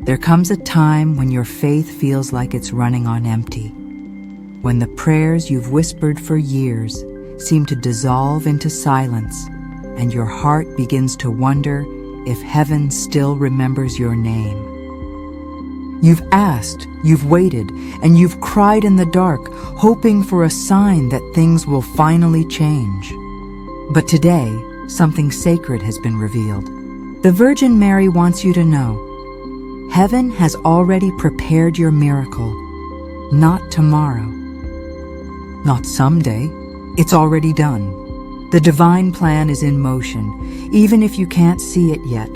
There comes a time when your faith feels like it's running on empty, when the prayers you've whispered for years seem to dissolve into silence, and your heart begins to wonder if heaven still remembers your name. You've asked, you've waited, and you've cried in the dark, hoping for a sign that things will finally change. But today, something sacred has been revealed. The Virgin Mary wants you to know, heaven has already prepared your miracle, not tomorrow, not someday. It's already done. The divine plan is in motion, even if you can't see it yet.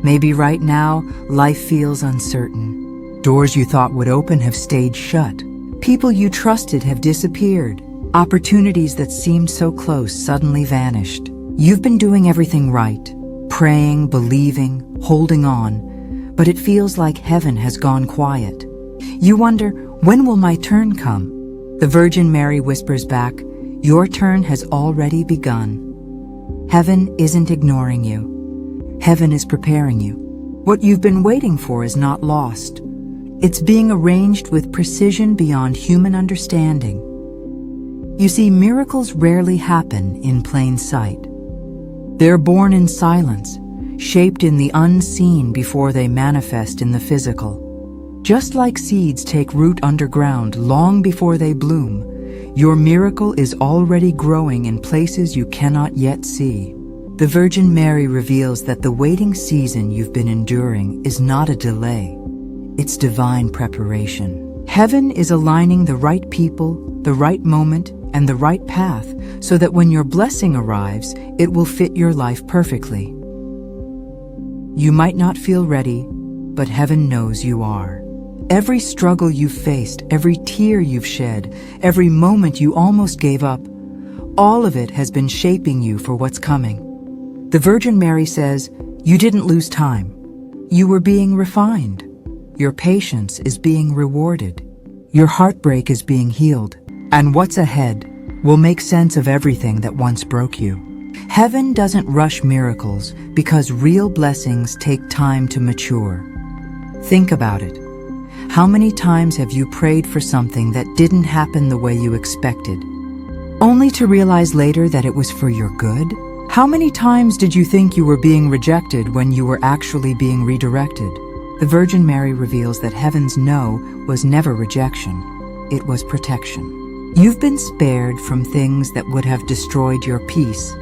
Maybe right now, life feels uncertain. Doors you thought would open have stayed shut. People you trusted have disappeared. Opportunities that seemed so close suddenly vanished. You've been doing everything right, praying, believing, holding on, but it feels like heaven has gone quiet. You wonder, when will my turn come? The Virgin Mary whispers back, your turn has already begun. Heaven isn't ignoring you. Heaven is preparing you. What you've been waiting for is not lost. It's being arranged with precision beyond human understanding. You see, miracles rarely happen in plain sight. They're born in silence, shaped in the unseen before they manifest in the physical. Just like seeds take root underground long before they bloom, your miracle is already growing in places you cannot yet see. The Virgin Mary reveals that the waiting season you've been enduring is not a delay. It's divine preparation. Heaven is aligning the right people, the right moment, and the right path so that when your blessing arrives, it will fit your life perfectly. You might not feel ready, but heaven knows you are. Every struggle you've faced, every tear you've shed, every moment you almost gave up, all of it has been shaping you for what's coming. The Virgin Mary says, you didn't lose time. You were being refined. Your patience is being rewarded. Your heartbreak is being healed. And what's ahead will make sense of everything that once broke you. Heaven doesn't rush miracles because real blessings take time to mature. Think about it. How many times have you prayed for something that didn't happen the way you expected, only to realize later that it was for your good? How many times did you think you were being rejected when you were actually being redirected? The Virgin Mary reveals that heaven's no was never rejection, it was protection. You've been spared from things that would have destroyed your peace.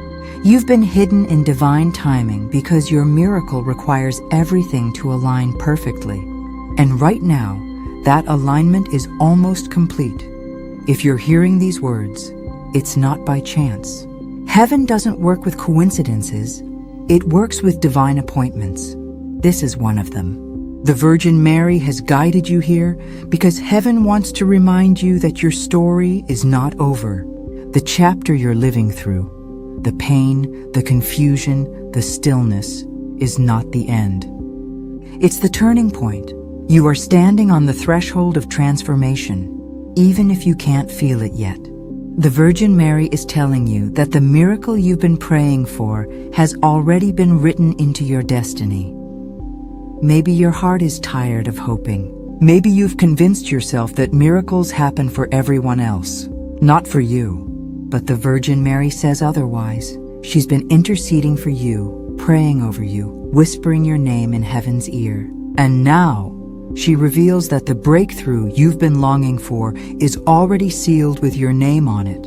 You've been hidden in divine timing because your miracle requires everything to align perfectly. And right now, that alignment is almost complete. If you're hearing these words, it's not by chance. Heaven doesn't work with coincidences, it works with divine appointments. This is one of them. The Virgin Mary has guided you here because heaven wants to remind you that your story is not over. The chapter you're living through, the pain, the confusion, the stillness, is not the end. It's the turning point. You are standing on the threshold of transformation, even if you can't feel it yet. The Virgin Mary is telling you that the miracle you've been praying for has already been written into your destiny. Maybe your heart is tired of hoping. Maybe you've convinced yourself that miracles happen for everyone else, not for you. But the Virgin Mary says otherwise. She's been interceding for you, praying over you, whispering your name in heaven's ear. And now, she reveals that the breakthrough you've been longing for is already sealed with your name on it.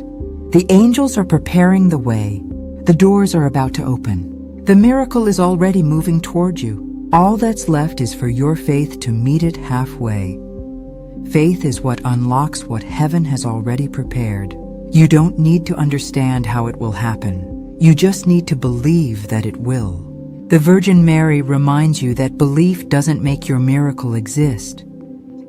The angels are preparing the way. The doors are about to open. The miracle is already moving toward you. All that's left is for your faith to meet it halfway. Faith is what unlocks what heaven has already prepared. You don't need to understand how it will happen. You just need to believe that it will. The Virgin Mary reminds you that belief doesn't make your miracle exist.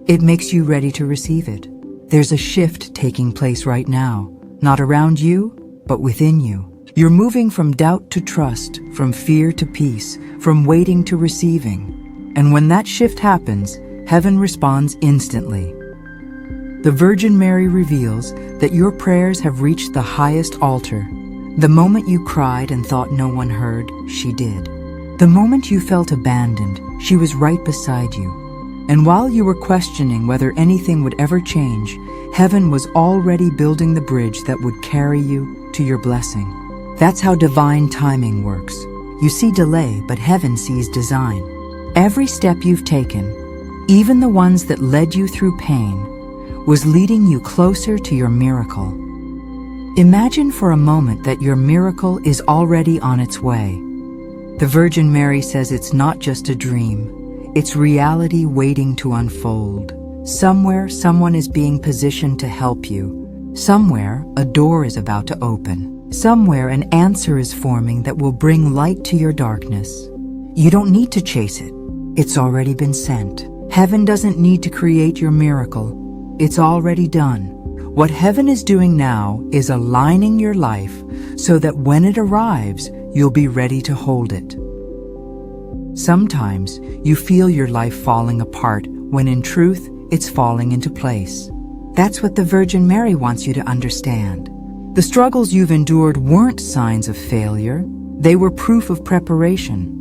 It makes you ready to receive it. There's a shift taking place right now, not around you, but within you. You're moving from doubt to trust, from fear to peace, from waiting to receiving. And when that shift happens, heaven responds instantly. The Virgin Mary reveals that your prayers have reached the highest altar. The moment you cried and thought no one heard, she did. The moment you felt abandoned, she was right beside you. And while you were questioning whether anything would ever change, heaven was already building the bridge that would carry you to your blessing. That's how divine timing works. You see delay, but heaven sees design. Every step you've taken, even the ones that led you through pain, was leading you closer to your miracle. Imagine for a moment that your miracle is already on its way. The Virgin Mary says it's not just a dream. It's reality waiting to unfold. Somewhere, someone is being positioned to help you. Somewhere, a door is about to open. Somewhere, an answer is forming that will bring light to your darkness. You don't need to chase it. It's already been sent. Heaven doesn't need to create your miracle. It's already done. What heaven is doing now is aligning your life so that when it arrives, you'll be ready to hold it. Sometimes you feel your life falling apart when in truth it's falling into place. That's what the Virgin Mary wants you to understand. The struggles you've endured weren't signs of failure. They were proof of preparation.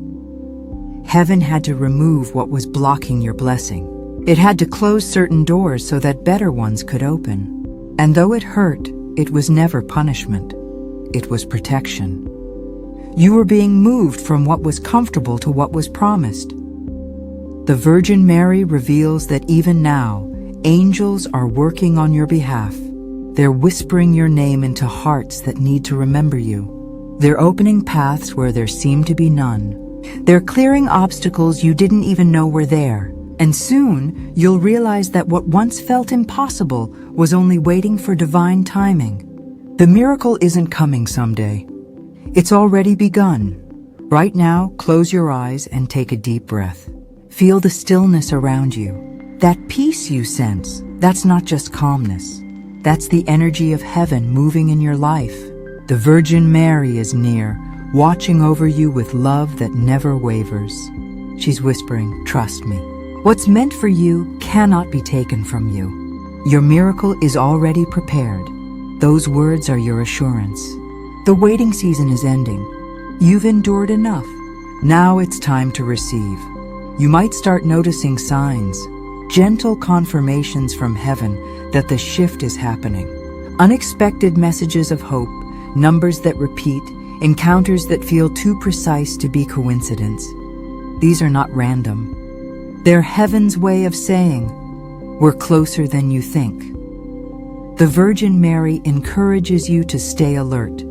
Heaven had to remove what was blocking your blessing. It had to close certain doors so that better ones could open. And though it hurt, it was never punishment. It was protection. You were being moved from what was comfortable to what was promised. The Virgin Mary reveals that even now, angels are working on your behalf. They're whispering your name into hearts that need to remember you. They're opening paths where there seemed to be none. They're clearing obstacles you didn't even know were there. And soon, you'll realize that what once felt impossible was only waiting for divine timing. The miracle isn't coming someday. It's already begun. Right now, close your eyes and take a deep breath. Feel the stillness around you. That peace you sense, that's not just calmness. That's the energy of heaven moving in your life. The Virgin Mary is near, watching over you with love that never wavers. She's whispering, "Trust me. What's meant for you cannot be taken from you. Your miracle is already prepared." Those words are your assurance. The waiting season is ending. You've endured enough. Now it's time to receive. You might start noticing signs, gentle confirmations from heaven that the shift is happening. Unexpected messages of hope, numbers that repeat, encounters that feel too precise to be coincidence. These are not random. They're heaven's way of saying, "We're closer than you think." The Virgin Mary encourages you to stay alert,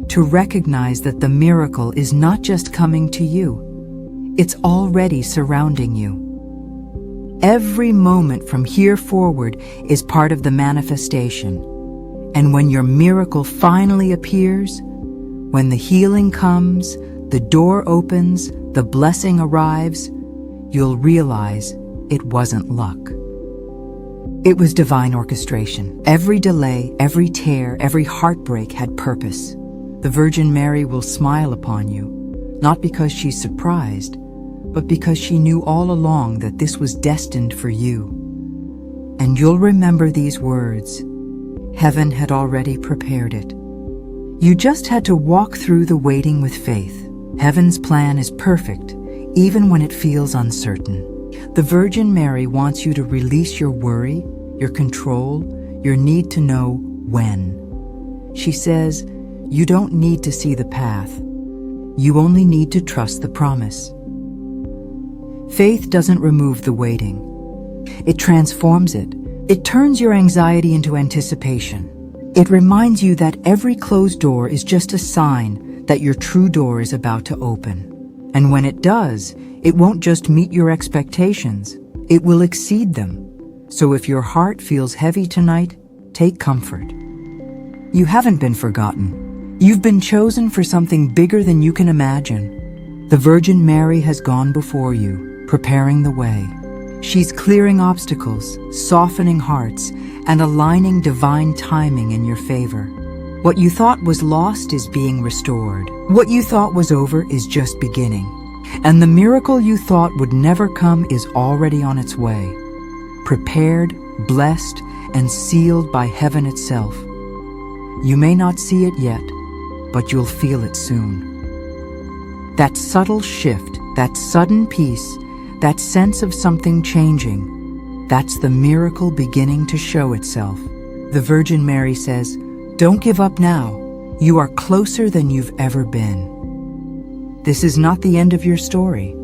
to recognize that the miracle is not just coming to you, it's already surrounding you. Every moment from here forward is part of the manifestation. And when your miracle finally appears, when the healing comes, the door opens, the blessing arrives, you'll realize it wasn't luck. It was divine orchestration. Every delay, every tear, every heartbreak had purpose. The Virgin Mary will smile upon you, not because she's surprised, but because she knew all along that this was destined for you. And you'll remember these words. Heaven had already prepared it. You just had to walk through the waiting with faith. Heaven's plan is perfect, even when it feels uncertain. The Virgin Mary wants you to release your worry, your control, your need to know when. She says, you don't need to see the path. You only need to trust the promise. Faith doesn't remove the waiting. It transforms it. It turns your anxiety into anticipation. It reminds you that every closed door is just a sign that your true door is about to open. And when it does, it won't just meet your expectations, it will exceed them. So if your heart feels heavy tonight, take comfort. You haven't been forgotten. You've been chosen for something bigger than you can imagine. The Virgin Mary has gone before you, preparing the way. She's clearing obstacles, softening hearts, and aligning divine timing in your favor. What you thought was lost is being restored. What you thought was over is just beginning. And the miracle you thought would never come is already on its way. Prepared, blessed, and sealed by heaven itself. You may not see it yet, but you'll feel it soon. That subtle shift, that sudden peace, that sense of something changing, that's the miracle beginning to show itself. The Virgin Mary says, "Don't give up now. You are closer than you've ever been." This is not the end of your story.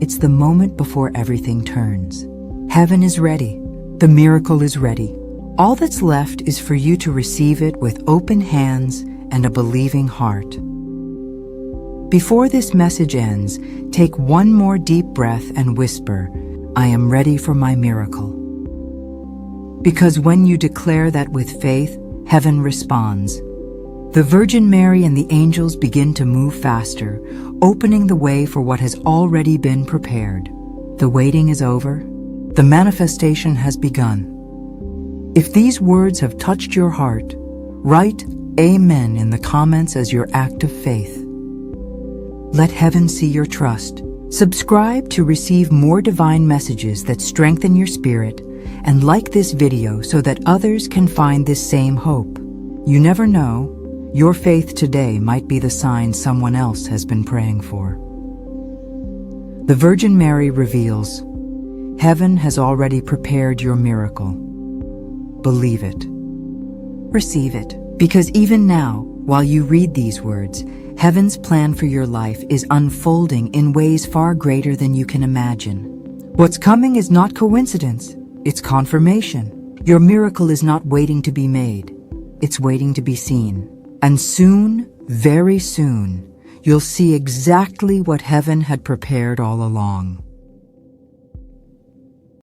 It's the moment before everything turns. Heaven is ready. The miracle is ready. All that's left is for you to receive it with open hands and a believing heart. Before this message ends, take one more deep breath and whisper, "I am ready for my miracle." Because when you declare that with faith, heaven responds. The Virgin Mary and the angels begin to move faster, opening the way for what has already been prepared. The waiting is over. The manifestation has begun. If these words have touched your heart, write Amen in the comments as your act of faith. Let heaven see your trust. Subscribe to receive more divine messages that strengthen your spirit, and like this video so that others can find this same hope. You never know, your faith today might be the sign someone else has been praying for. The Virgin Mary reveals, heaven has already prepared your miracle. Believe it. Receive it. Because even now, while you read these words, heaven's plan for your life is unfolding in ways far greater than you can imagine. What's coming is not coincidence, it's confirmation. Your miracle is not waiting to be made, it's waiting to be seen. And soon, very soon, you'll see exactly what heaven had prepared all along.